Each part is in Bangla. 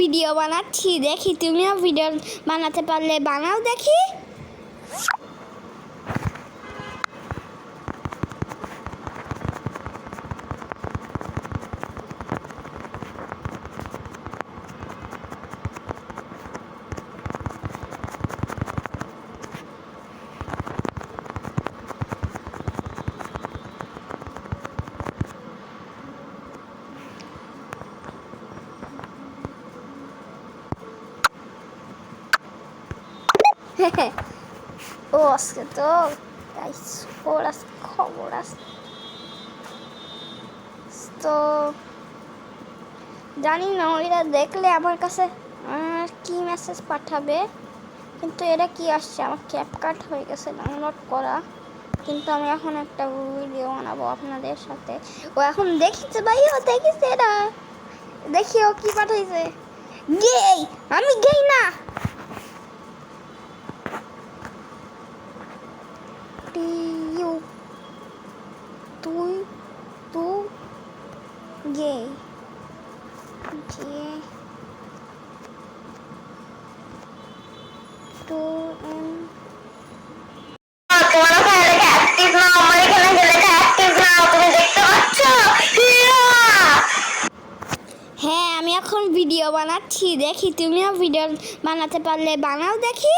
ভিডিও বানাচ্ছি, দেখি তুমিও ভিডিও বানাতে পারলে বানাও দেখি। ও আজকে তো ওর আজকে খবর আছে তো জানি না ওরা দেখলে আমার কাছে কি মেসেজ পাঠাবে, কিন্তু এরা কি আসছে আমার ক্যাপকাট হয়ে গেছে ডাউনলোড করা, কিন্তু আমি এখন একটা ভিডিও বানাবো আপনাদের সাথে। ও এখন দেখিছে ভাই, ও দেখিছে, এরা দেখি ও কি পাঠাইছে। গেই, আমি গেই না। টিউ তুই তু গে যে টু এম তোমার ওখানে লেখা অ্যাক্টিভ না, আমার এখানে লেখা অ্যাক্টিভ না, তুমি দেখতে পাচ্ছ? হ্যাঁ, আমি এখন ভিডিও বানাচ্ছি, দেখি তুমিও ভিডিও বানাতে পারলে বানাও দেখি।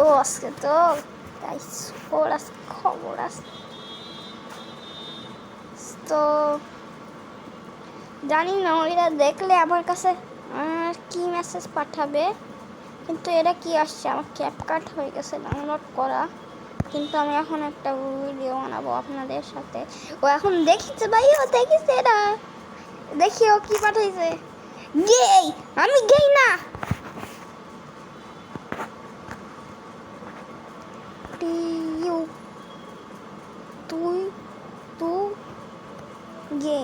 ও আজকে তো ওর আজকে খবর আছে তো জানি না ওরা দেখলে আমার কাছে কি মেসেজ পাঠাবে, কিন্তু এরা কি আসছে আমার ক্যাপকাট হয়ে গেছে ডাউনলোড করা, কিন্তু আমি এখন একটা ভিডিও বানাবো আপনাদের সাথে। ও এখন দেখিছে ভাই, ও দেখিছে, এরা দেখি ও কি পাঠাইছে। গেই, আমি গেই না। টিউ তুই তু গে